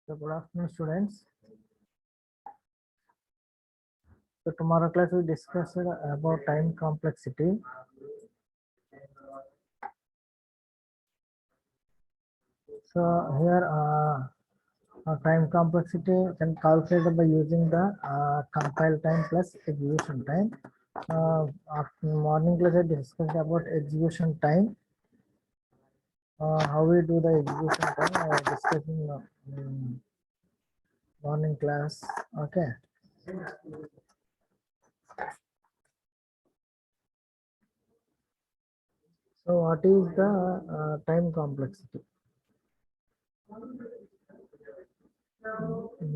So good afternoon, students. So tomorrow class we discussed about time complexity. So here time complexity can calculate by using the compile time plus execution time. After morning class I discussed about execution time. How we do the execution time I discussed in morning class. Okay. So what is the time complexity?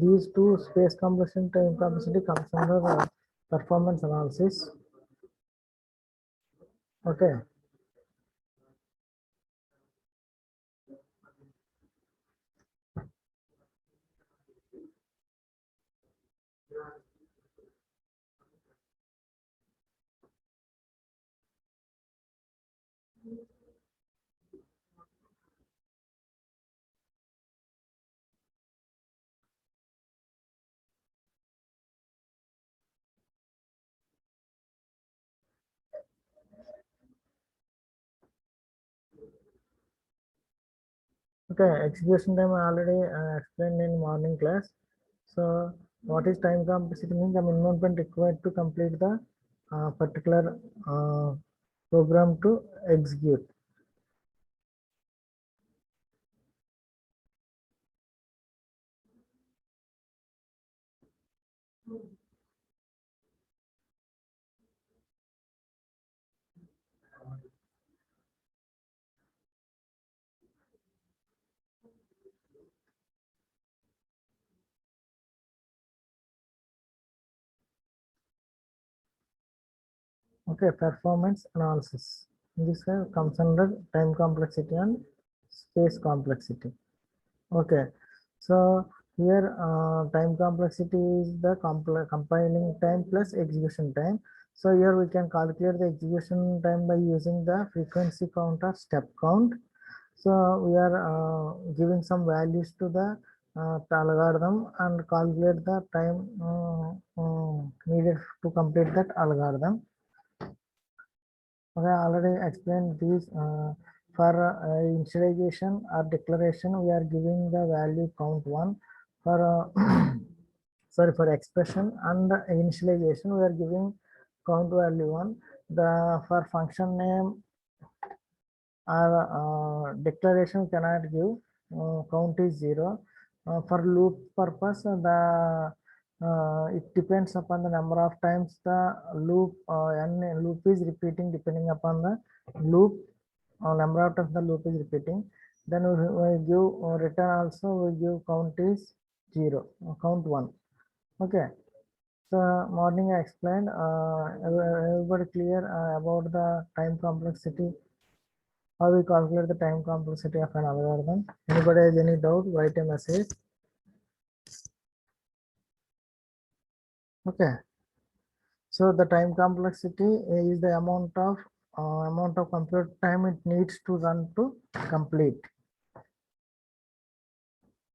These two, space complexity and time complexity, comes under performance analysis. Okay. Okay, execution time I already explained in morning class. So what is time complexity means the minimum time required to complete the particular program to execute. Okay, performance analysis. This comes under time complexity and space complexity. Okay, so here time complexity is the compiling time plus execution time. So here we can calculate the execution time by using the frequency count or step count. So we are giving some values to the algorithm and calculate the time needed to complete that algorithm. Okay, I already explained these. For initialization or declaration, we are giving the value count 1. For sorry, for expression and initialization, we are giving count value 1. The for function name or declaration cannot give, count is 0. For loop purpose, the it depends upon the number of times the loop loop is repeating, depending upon the loop number of times the loop is repeating. Then we give return also, we give count is 0, count 1. Okay. So morning I explained. Everybody clear about the time complexity? How we calculate the time complexity of an algorithm? Anybody has any doubt? Write a message. Okay. So the time complexity is the amount of compute time it needs to run to complete.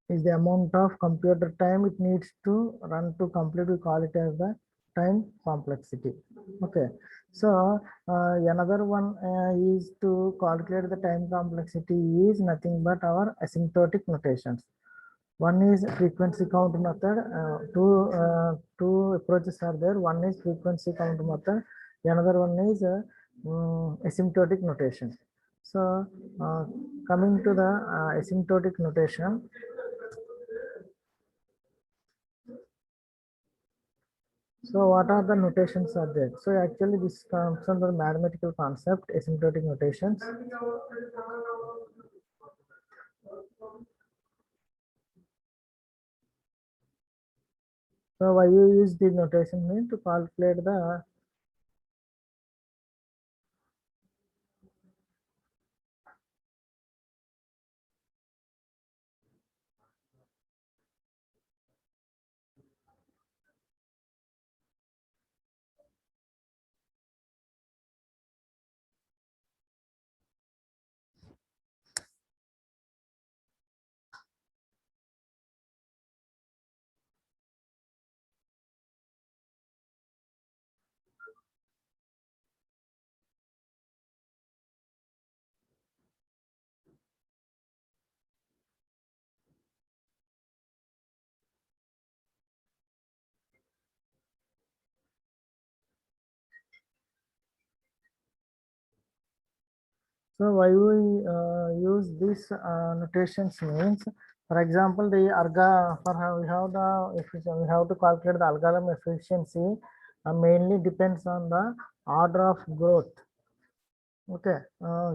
Is the amount of computer time it needs to run to complete. We call it as the time complexity. Okay. So another one is to calculate the time complexity is nothing but our asymptotic notations. One is frequency count method. Two approaches are there. One is frequency count method. Another one is asymptotic notation. So coming to the asymptotic notation. So what are the notations are there? So actually this comes under mathematical concept, asymptotic notations. So why you use the notation mean to calculate the So why we use these notations means, for example, the alga for how we have the efficiency, we have to calculate the algorithm efficiency. Mainly depends on the order of growth. Okay,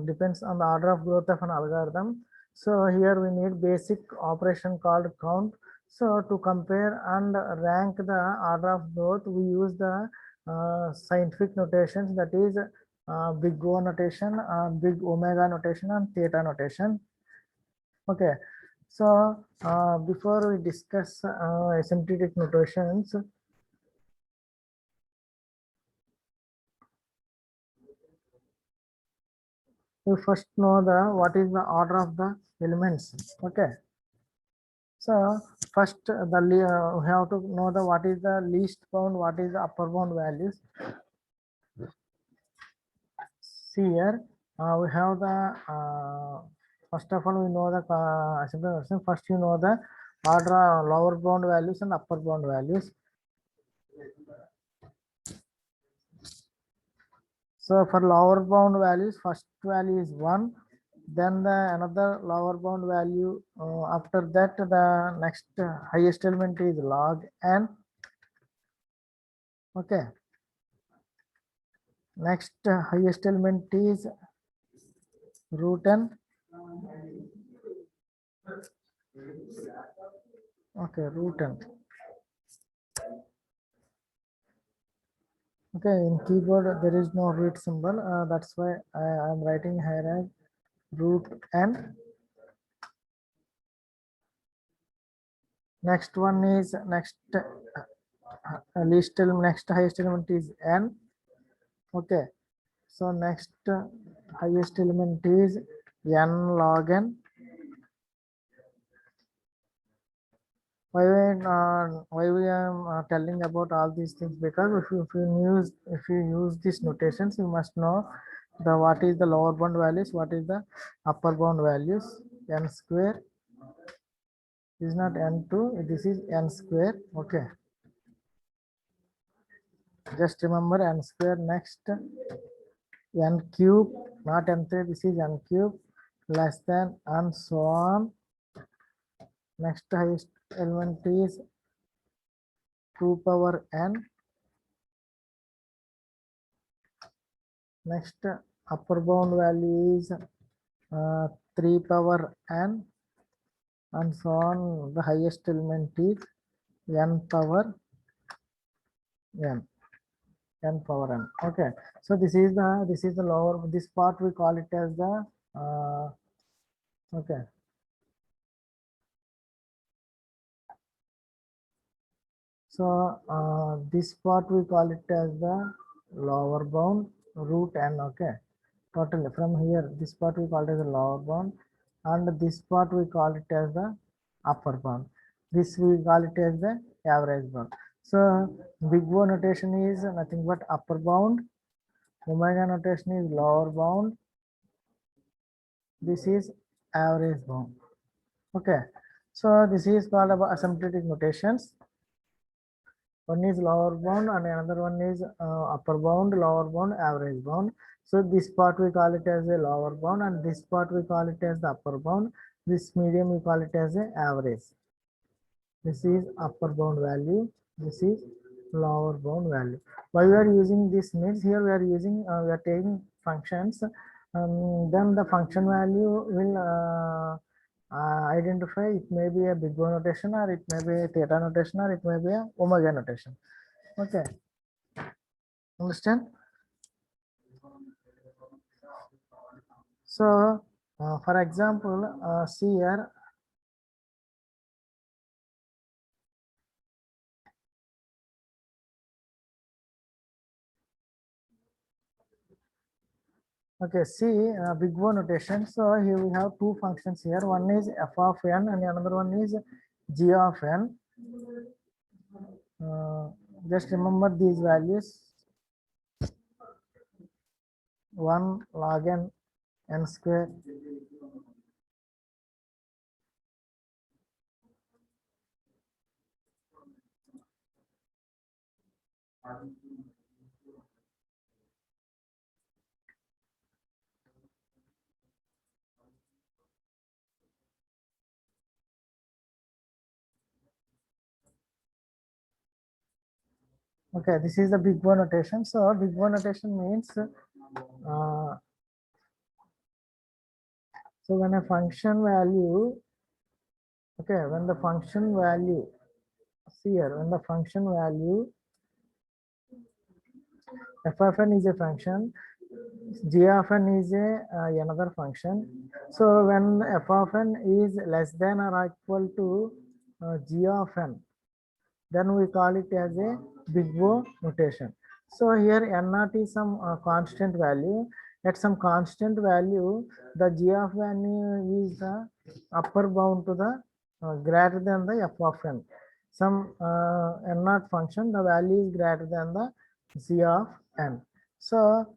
depends on the order of growth of an algorithm. So here we need basic operation called count. So to compare and rank the order of growth, we use the scientific notations, that is big O notation, big omega notation, and theta notation. Okay, so before we discuss asymptotic notations, we first know the what is the order of the elements. Okay, so first we have to know the what is the least bound, what is the upper bound values. See here, we have the first of all we know the simple version. First you know the order lower bound values and upper bound values. So for lower bound values, first value is 1, then the another lower bound value, after that the next highest element is log n. Okay, next highest element is root n. Okay, root n. Okay, in keyboard there is no root symbol, that's why I am writing here as root n. Next one is next least next highest element is n. Okay, so next highest element is n log n. Why we are telling about all these things, because if you use these notations, you must know the what is the lower bound values, what is the upper bound values. N square is not n2, this is n square. Okay, just remember n square. Next n cube, not n3, this is n cube, less than, and so on. Next highest element is 2 power n. Next upper bound value is 3 power n, and so on. The highest element is n power n, n power n. Okay, so this is the lower, this part we call it as the okay. So this part we call it as the lower bound, root n. Okay, totally from here this part we call it as the lower bound, and this part we call it as the upper bound. This we call it as the average bound. So big O notation is nothing but upper bound, omega notation is lower bound, this is average bound. Okay, so this is called about asymptotic notations. One is lower bound and another one is upper bound, lower bound, average bound. So this part we call it as a lower bound, and this part we call it as the upper bound. This medium we call it as a average. This is upper bound value, this is lower bound value. Why we are using this means, here we are using we are taking functions, then the function value will identify, it may be a big O notation, or it may be a theta notation, or it may be a omega notation. Okay, understand? So for example, see here, okay, see big O notation. So here we have two functions here. One is f of n and another one is g of n. Just remember these values: 1 log n, n square, Okay, this is the big O notation. So big O notation means so when a function value, okay, when the function value, see here, when the function value f of n is a function, g of n is a another function. So when f of n is less than or equal to g of n, then we call it as a big O notation. So here n naught is some constant value. At some constant value, the g of n is the upper bound to the greater than the f of n. Some n naught function, the value is greater than the g of n. So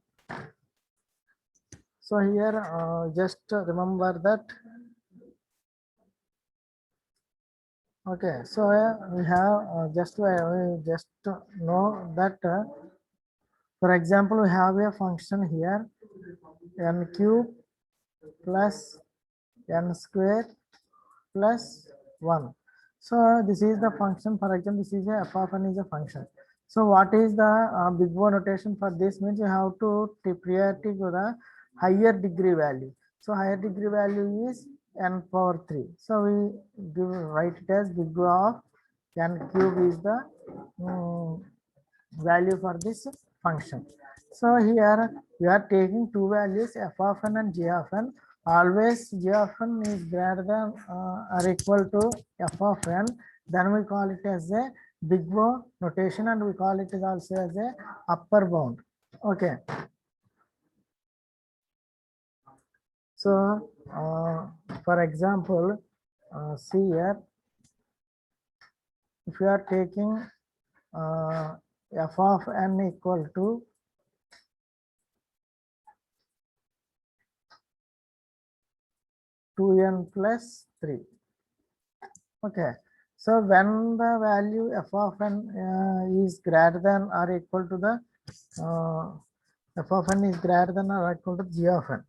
here just remember that. Okay, so we have we just know that. For example, we have a function here n cube plus n square plus 1. So this is the function. For example, this is a f of n is a function. So what is the big O notation for this means you have to priority to the higher degree value. So higher degree value is n power 3. So we write it as big O of n cube is the value for this function. So here we are taking two values f of n and g of n. Always g of n is greater than or equal to f of n. Then we call it as a big O notation and we call it also as a upper bound. Okay. So for example, see here, if you are taking f of n equal to 2n plus 3. Okay, so when the value f of n is greater than or equal to the f of n is greater than or equal to g of n.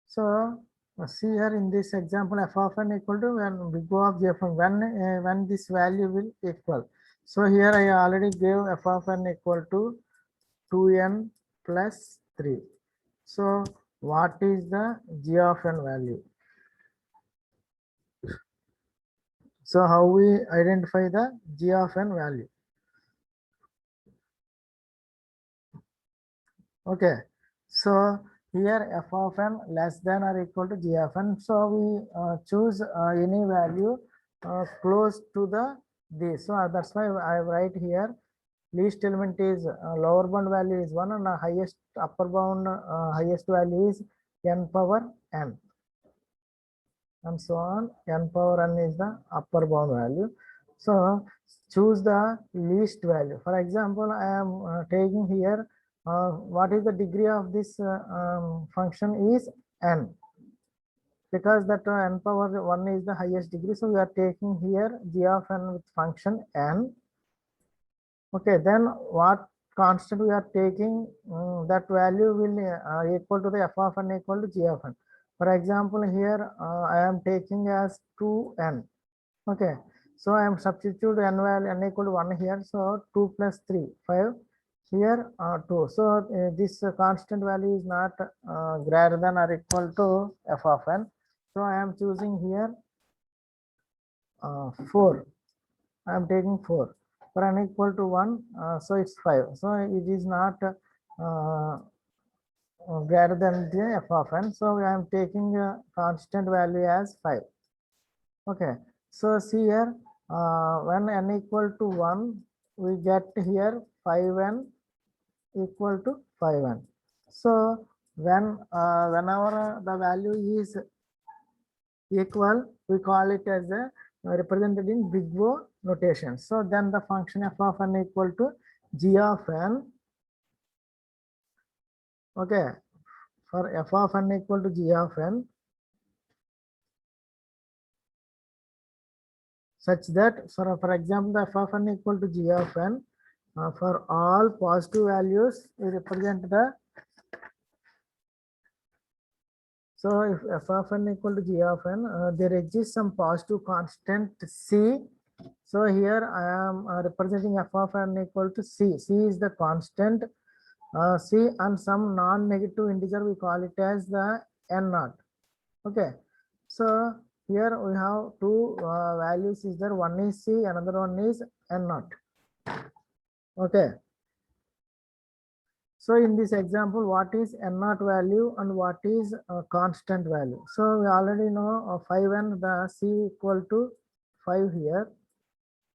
So see here in this example, f of n equal to when we go of g of n, when this value will equal. So here I already gave f of n equal to 2n plus 3. So what is the g of n value? So how we identify the g of n value? Okay, so here f of n less than or equal to g of n. So we choose any value close to the this. So that's why I write here least element is lower bound value is 1 and highest upper bound highest value is n power n. And so on, n power n is the upper bound value. So choose the least value. For example, I am taking here what is the degree of this function is n, because that n power 1 is the highest degree. So we are taking here g of n with function n. Okay, then what constant we are taking, that value will equal to the f of n equal to g of n. For example, here I am taking as 2n. Okay, so I am substitute n value n equal to 1 here. So 2 plus 3, 5. Here 2. So this constant value is not greater than or equal to f of n. So I am choosing here 4. I am taking 4. For n equal to 1, so it's 5. So it is not greater than the f of n. So I am taking a constant value as 5. Okay. So see here, when n equal to 1, we get here 5n equal to 5n. So when whenever the value is equal, we call it as a represented in big O notation. So then the function f of n equal to g of n. Okay, for f of n equal to g of n, such that for example, the f of n equal to g of n, for all positive values we represent the So if f of n equal to g of n, there exists some positive constant c. So here I am representing f of n equal to c. C is the constant c, and some non-negative integer we call it as the n naught. Okay, so here we have two values is there. One is c, another one is n naught. Okay. So in this example, what is n naught value and what is constant value? So we already know 5n, the c equal to 5 here.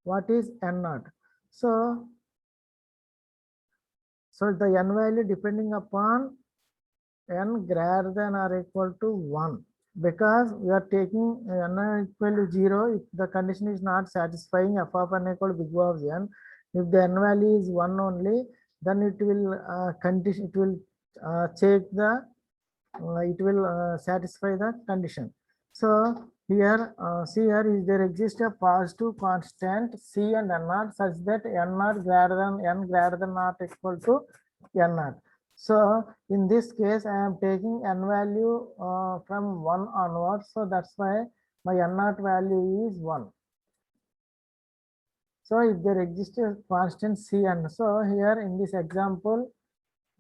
What is n naught? So the n value depending upon n greater than or equal to 1, because we are taking n equal to 0 if the condition is not satisfying f of n equal to big O of n. If the n value is 1 only, then it will check the it will satisfy the condition. So here see here is there exists a positive constant c and n naught such that n naught greater than not equal to n naught. So in this case I am taking n value from 1 onwards, so that's why my n naught value is 1. So if there exists a constant c, and so here in this example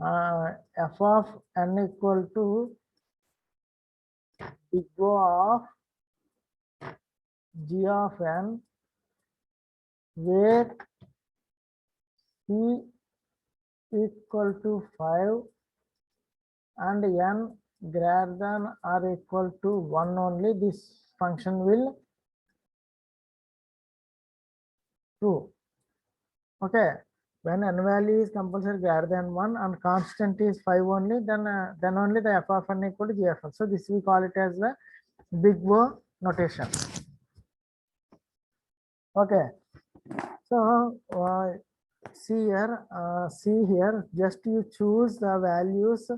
f of n equal to big O of g of n, where c equal to 5 and n greater than or equal to 1 only, this function will true. Okay, when n value is compulsory greater than 1 and constant is 5 only, then only the f of n equal to g of n. So this we call it as the big O notation. Okay, so see here, just you choose the values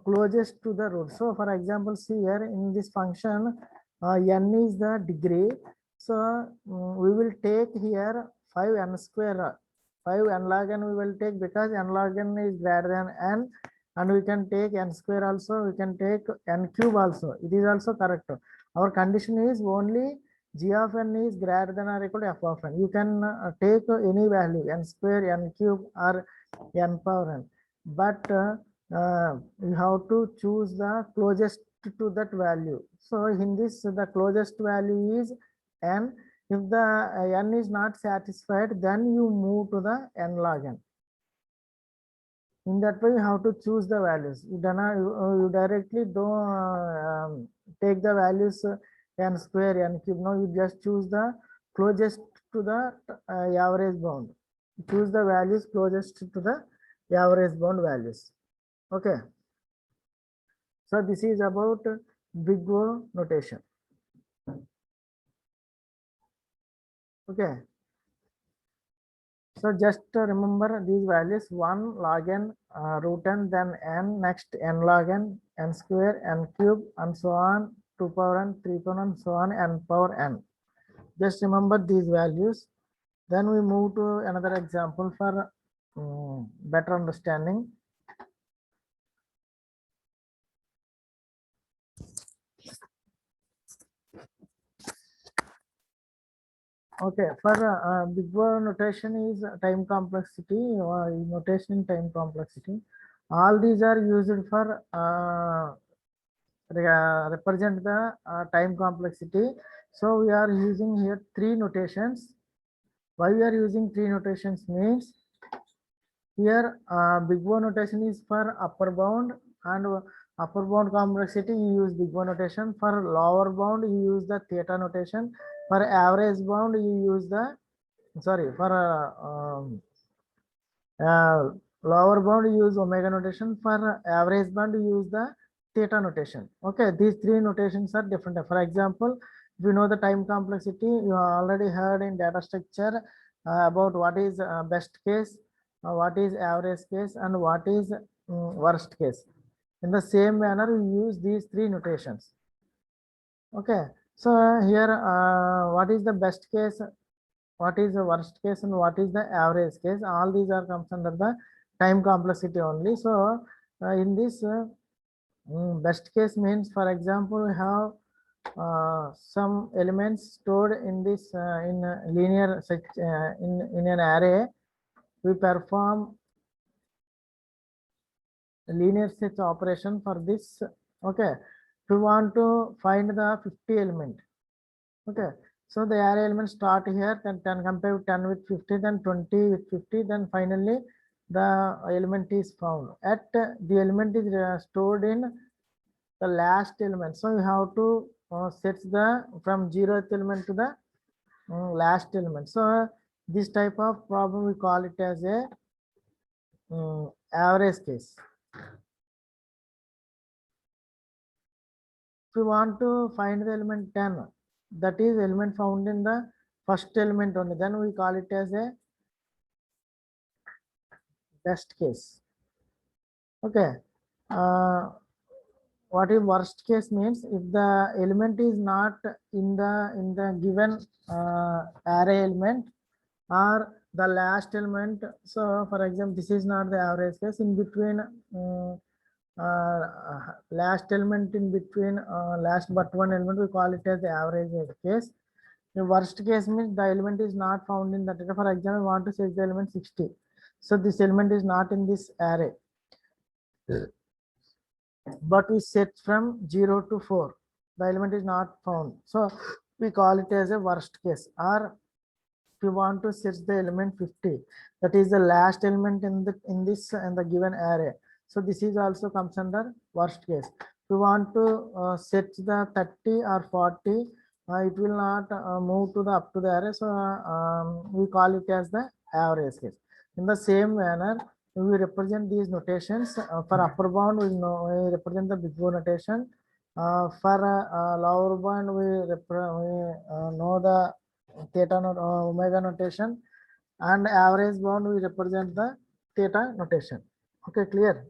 closest to the root. So for example, see here in this function n is the degree, so we will take here 5n square, 5n log n we will take, because n log n is greater than n, and we can take n square also, we can take n cube also, it is also correct. Our condition is only g of n is greater than or equal to f of n. You can take any value, n square, n cube, or n power n, but you have to choose the closest to that value. So in this, the closest value is n. If the n is not satisfied, then you move to the n log n. In that way, you have to choose the values. You directly don't take the values n square, n cube. No, you just choose the closest to the average bound. Choose the values closest to the average bound values. Okay. So this is about big O notation. Okay. So just remember these values: 1 log n, root n, then n, next n log n, n square, n cube, and so on, 2 power n, 3 power n, so on, n power n. Just remember these values. Then we move to another example for better understanding. Okay, for big O notation is time complexity, notation time complexity. All these are used for represent the time complexity. So we are using here 3 notations. Why we are using 3 notations means, here big O notation is for upper bound, and upper bound complexity you use big O notation. For lower bound you use the theta notation. For average bound you use the, sorry, for lower bound you use omega notation. For average bound you use the theta notation. Okay, these 3 notations are different. For example, if you know the time complexity, you already heard in data structure about what is best case, what is average case, and what is worst case. In the same manner, we use these 3 notations. Okay, so here what is the best case, what is the worst case, and what is the average case? All these are comes under the time complexity only. So in this Best case means, for example, we have some elements stored in this in a linear such in an array. We perform linear search operation for this. Okay, if we want to find the 50 element. Okay, so the array elements start here, then 10 compare with 10 with 50, then 20 with 50, then finally the element is found. At the element is stored in the last element. So you have to set the from 0th element to the last element. So this type of problem we call it as a average case. If we want to find the element 10, that is element found in the first element only, then we call it as a best case. Okay. What is worst case means, if the element is not in the given array element or the last element. So for example, this is not the average case. In between last element, in between last but one element, we call it as the average case. The worst case means the element is not found in that. For example, we want to search the element 60. So this element is not in this array, but we set from 0 to 4. The element is not found. So we call it as a worst case. Or if you want to search the element 50, that is the last element in the given array. So this is also comes under worst case. If you want to search the 30 or 40, it will not move to the up to the array. So we call it as the average case. In the same manner, we represent these notations. For upper bound, we represent the big O notation. For lower bound, we know the theta omega notation, and average bound we represent the theta notation. Okay, clear?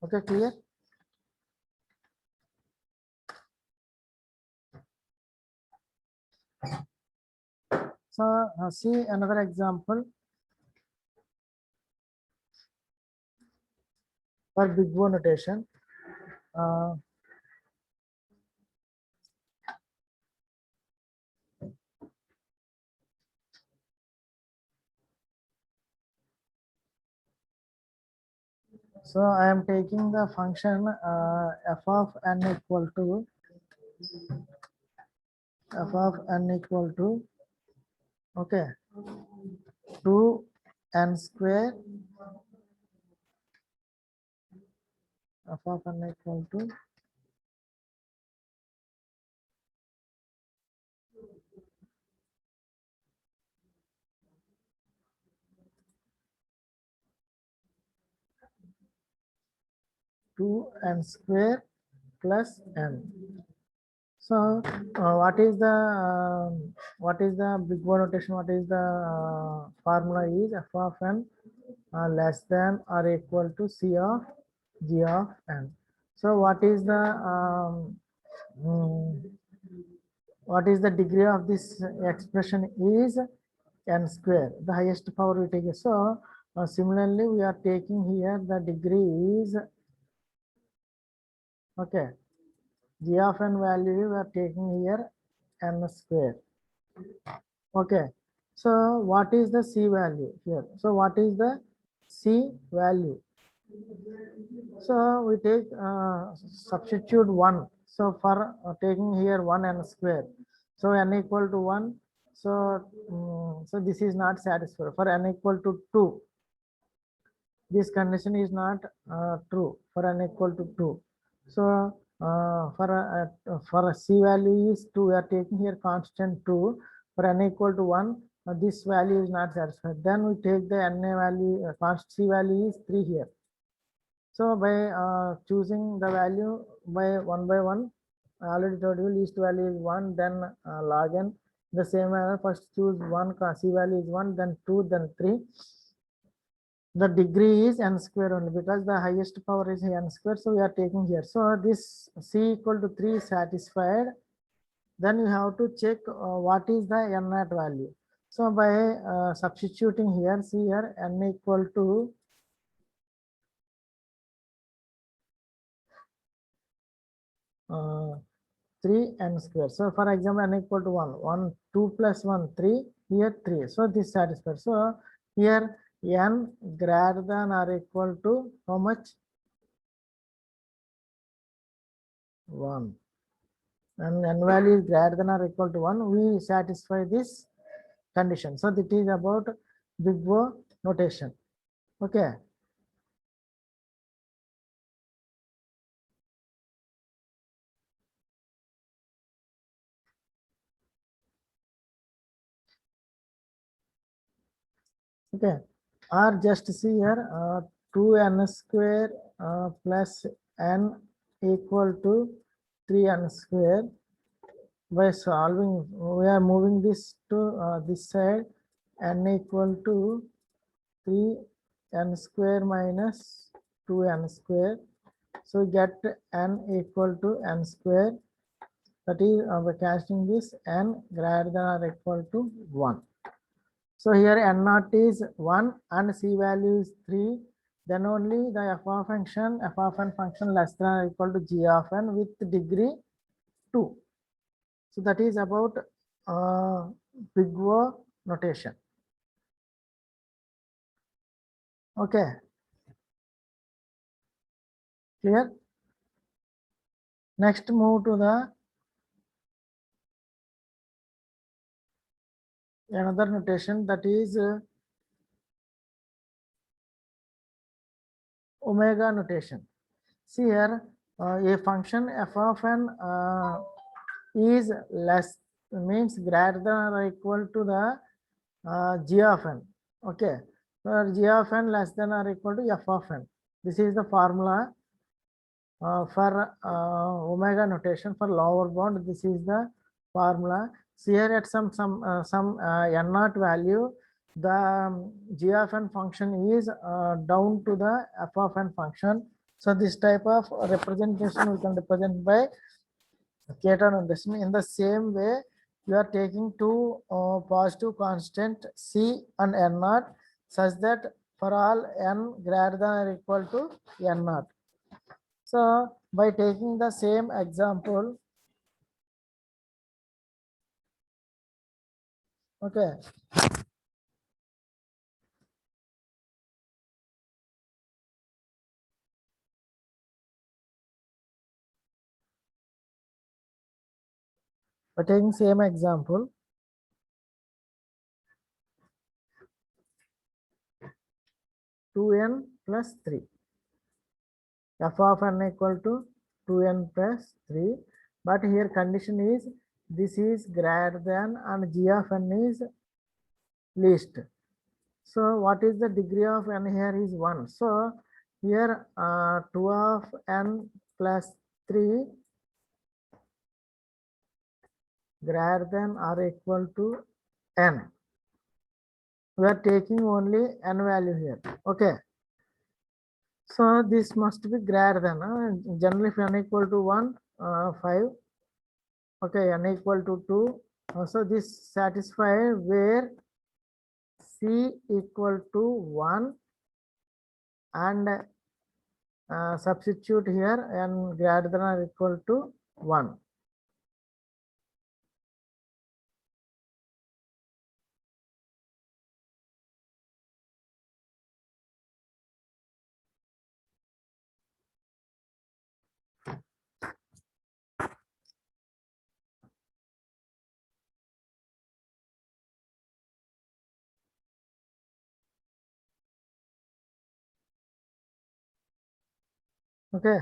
Okay, clear? So see another example for big O notation. So I am taking the function f of n equal to okay 2n square, f of n equal to 2n square plus n. So what is the big O notation? What is the formula is f of n less than or equal to c of g of n. So what is the degree of this expression is n square, the highest power we take. So similarly, we are taking here the degree is okay. G of n value we are taking here n square. Okay. So what is the C value here? So what is the C value? So we take substitute 1. So for taking here 1 n square. So n equal to 1. So so this is not satisfied. For n equal to 2, this condition is not true. For n equal to 2. So for a C value is 2, we are taking here constant 2. For n equal to 1, this value is not satisfied. Then we take the NA value, constant C value is 3 here. So by choosing the value by one, I already told you least value is 1, then log n. The same manner, first choose 1, C value is 1, then 2, then 3. The degree is n square only, because the highest power is n square. So we are taking here. So this C equal to 3 is satisfied. Then you have to check what is the n at value. So by substituting here, see here n equal to 3n square. So for example, n equal to 1, 2 plus 1, 3, here 3. So this satisfied. So here n greater than or equal to how much? 1. And n value is greater than or equal to 1, we satisfy this condition. So that is about big O notation. Okay. Okay, or just see here 2n square plus n equal to 3n square. By solving, we are moving this to this side, n equal to 3n square minus 2n square. So get n equal to n square. That is by casting this n greater than or equal to 1. So here n naught is 1 and c value is 3. Then only the f of n function less than or equal to g of n with degree 2. So that is about big O notation. Okay. Clear? Next move to the another notation, that is omega notation. See here a function f of n is less, means greater than or equal to the g of n. Okay, for g of n less than or equal to f of n. This is the formula for omega notation for lower bound. This is the formula. So here at some n naught value, the g of n function is down to the f of n function. So this type of representation we can represent by Keter notation. In the same way, you are taking two positive constant c and n naught, such that for all n greater than or equal to n naught. So by taking the same example, okay, by taking same example, 2n plus 3, f of n equal to 2n plus 3, but here condition is this is greater than and g of n is least. So what is the degree of n here is 1. So here 2 of n plus 3 greater than or equal to n. We are taking only n value here. Okay. So this must be greater than generally if n equal to 1, 5. Okay, n equal to 2. So this satisfy where c equal to 1 and substitute here n greater than or equal to 1. Okay.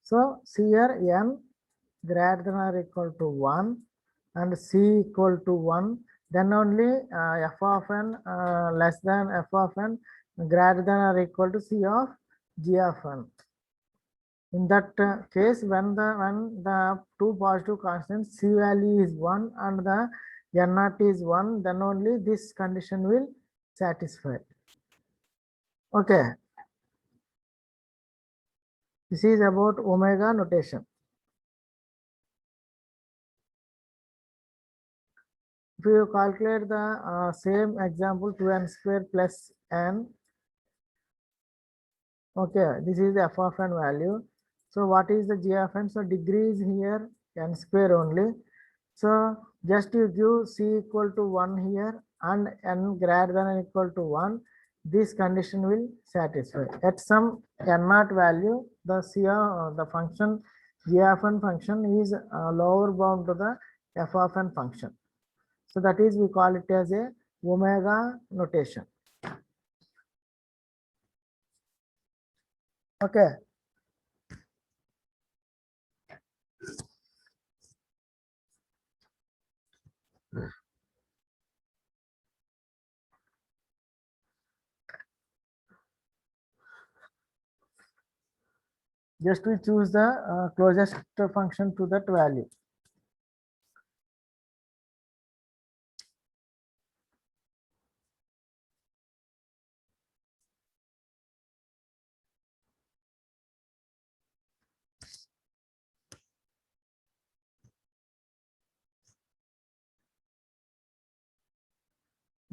So c here n greater than or equal to 1 and c equal to 1, then only f of n less than f of n greater than or equal to c of g of n. In that case, when the two positive constants c value is 1 and the n naught is 1, then only this condition will satisfy. Okay. This is about omega notation. If you calculate the same example, 2n square plus n, okay, this is the f of n value. So what is the g of n? So degree is here n square only. So just you give c equal to 1 here and n greater than or equal to 1, this condition will satisfy. At some n naught value, the the function g of n function is lower bound to the f of n function. So that is, we call it as a omega notation. Okay. Just we choose the closest function to that value.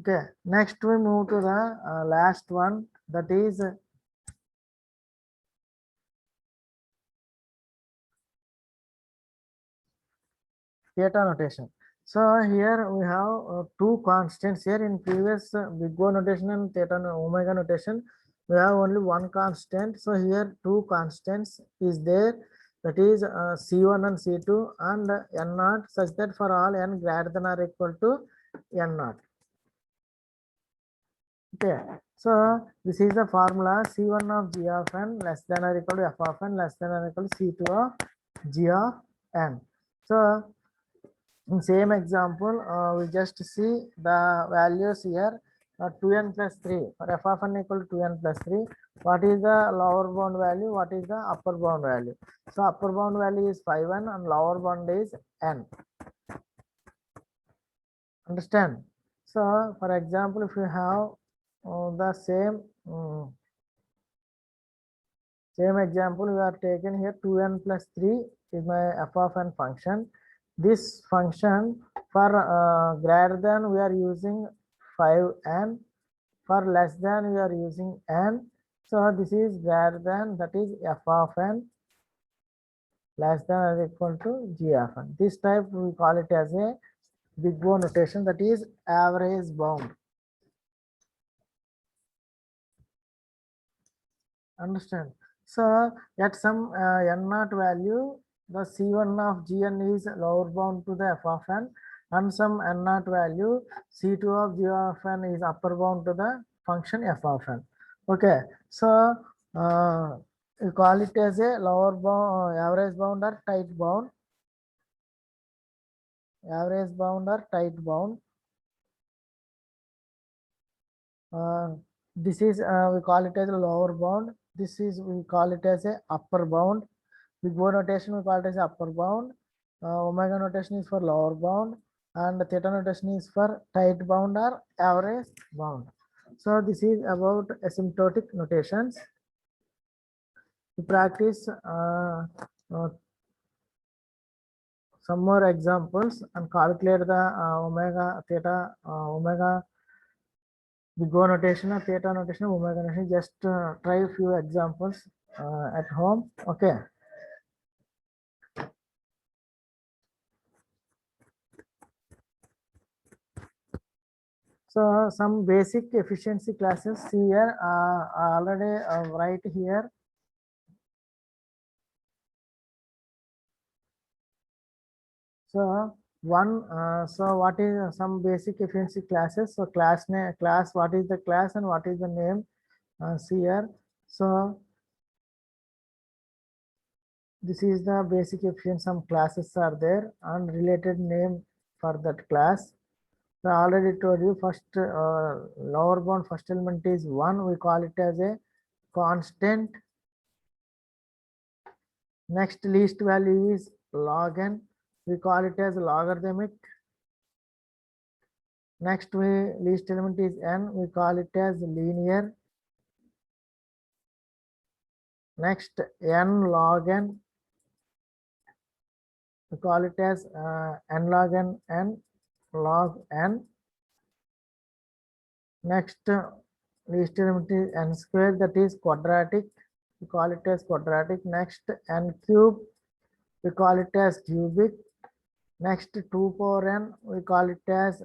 Okay, next we move to the last one, that is theta notation. So here we have two constants. Here in previous big O notation and theta omega notation, we have only one constant. So here two constants is there, that is C1 and C2 and n naught, such that for all n greater than or equal to n naught. Okay, so this is the formula: C1 of g of n less than or equal to f of n less than or equal to C2 of g of n. So in same example, we just see the values here. 2n plus 3 for f of n equal to 2n plus 3. What is the lower bound value? What is the upper bound value? So upper bound value is 5n and lower bound is n. Understand? So for example, if you have the same example, we are taken here 2n plus 3 is my f of n function. This function for greater than we are using 5n, for less than we are using n. So this is greater than, that is f of n less than or equal to g of n. This type we call it as a big O notation, that is average bound. Understand? So at some n naught value, the C1 of Gn is lower bound to the f of n, and some n naught value C2 of g of n is upper bound to the function f of n. Okay, so we call it as a lower bound, average bound or tight bound. Average bound or tight bound. This is we call it as a lower bound. This is, we call it as a upper bound. Big O notation we call it as upper bound. Omega notation is for lower bound, and theta notation is for tight bound or average bound. So this is about asymptotic notations. To practice some more examples and calculate the omega, theta, omega, big O notation or theta notation, omega notation. Just try a few examples at home. Okay. So some basic efficiency classes. See here, already write here. So one, so what is some basic efficiency classes? So class name, class, what is the class and what is the name? See here. So this is the basic efficiency. Some classes are there and related name for that class. So I already told you, first lower bound first element is 1. We call it as a constant. Next least value is log n. We call it as logarithmic. Next least element is n. We call it as linear. Next, n log n, we call it as n log n log n. Next, least limit is n square, that is quadratic. We call it as quadratic. Next, n cube, we call it as cubic. Next, 2 power n, we call it as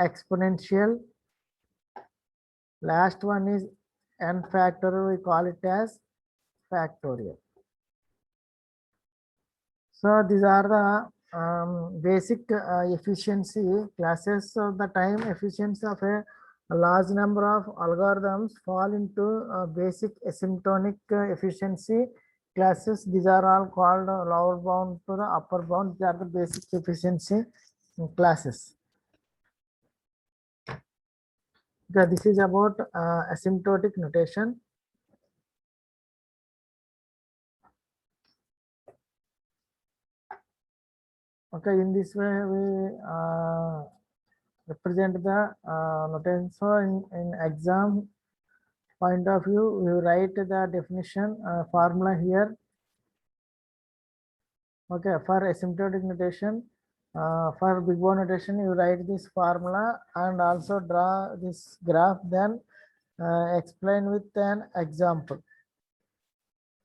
exponential. Last one is n factorial, we call it as factorial. So these are the basic efficiency classes. of the time efficiency of a large number of algorithms fall into basic asymptotic efficiency classes. These are all called lower bound to the upper bound. They are the basic efficiency classes. Okay, this is about asymptotic notation. Okay, in this way we represent the notation. So in exam point of view, we write the definition formula here. Okay, for asymptotic notation, for big O notation, you write this formula and also draw this graph, then explain with an example.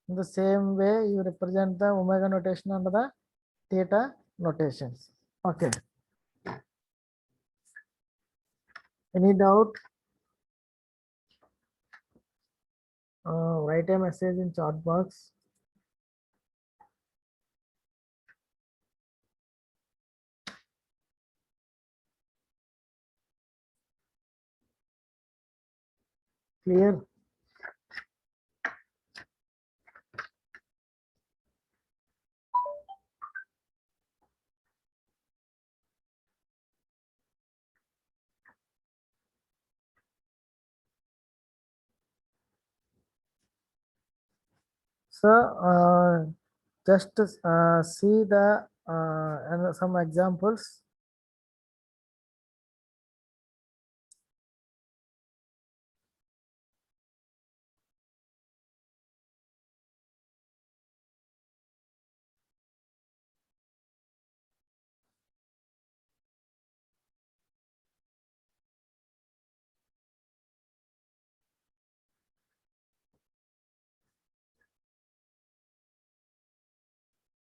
In the same way, you represent the omega notation and the theta notations. Okay. Any doubt? Write a message in chat box. Clear? So just see the and some examples.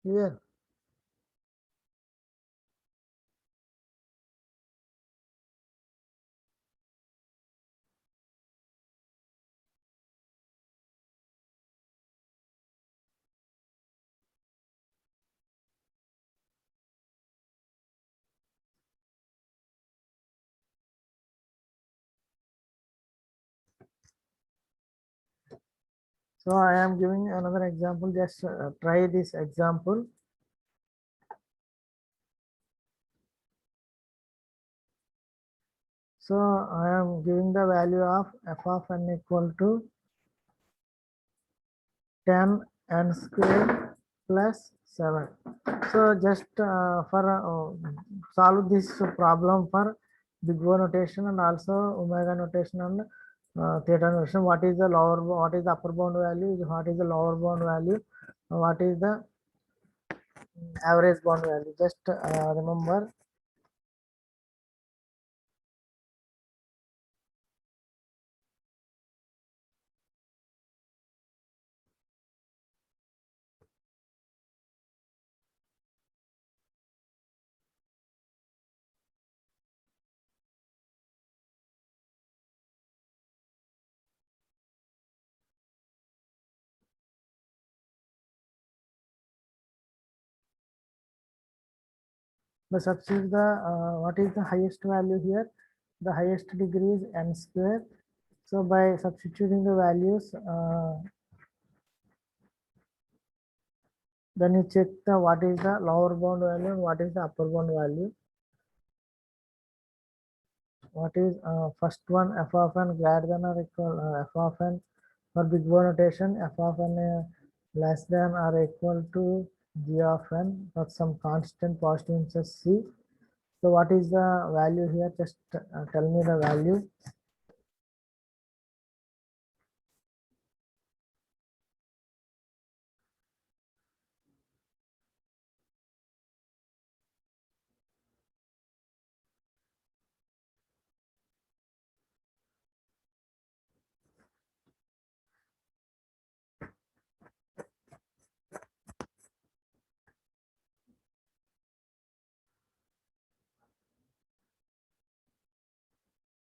Clear? So I am giving another example. Just try this example. So I am giving the value of f of n equal to 10 n square plus 7. So just for solve this problem for big O notation and also omega notation and theta notation. What is the lower, what is the upper bound value? What is the lower bound value? What is the average bound value? Just remember. But substitute the what is the highest value here? The highest degree is n square. So by substituting the values, then you check the what is the lower bound value and what is the upper bound value. What is first one, f of n greater than or equal f of n for big O notation, f of n less than or equal to g of n for some constant positive inches c. So what is the value here? Just tell me the value.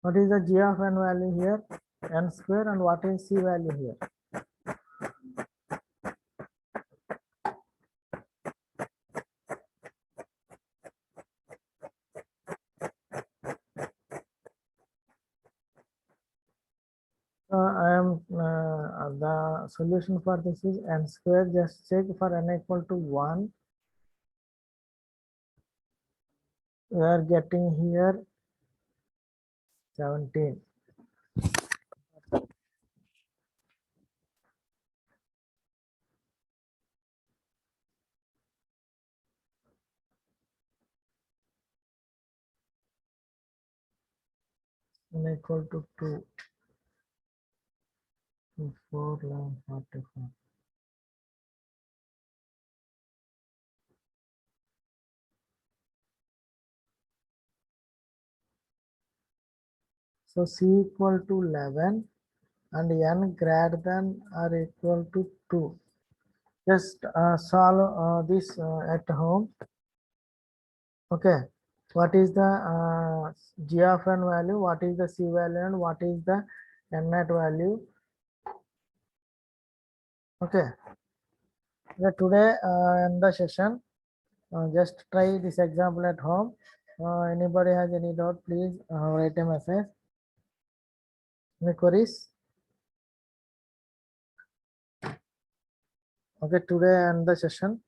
What is the g of n value here? N square. And what is c value here? I am the solution for this is n square. Just check for n equal to 1. We are getting here 17. N equal to 2. 4, 11, 44. So c equal to 11 and n greater than or equal to 2. Just solve this at home. Okay. What is the g of n value? What is the c value? And what is the n hat value? Okay. Today in the session, just try this example at home. Anybody has any doubt, please write a message. Any queries? Okay, today and the session.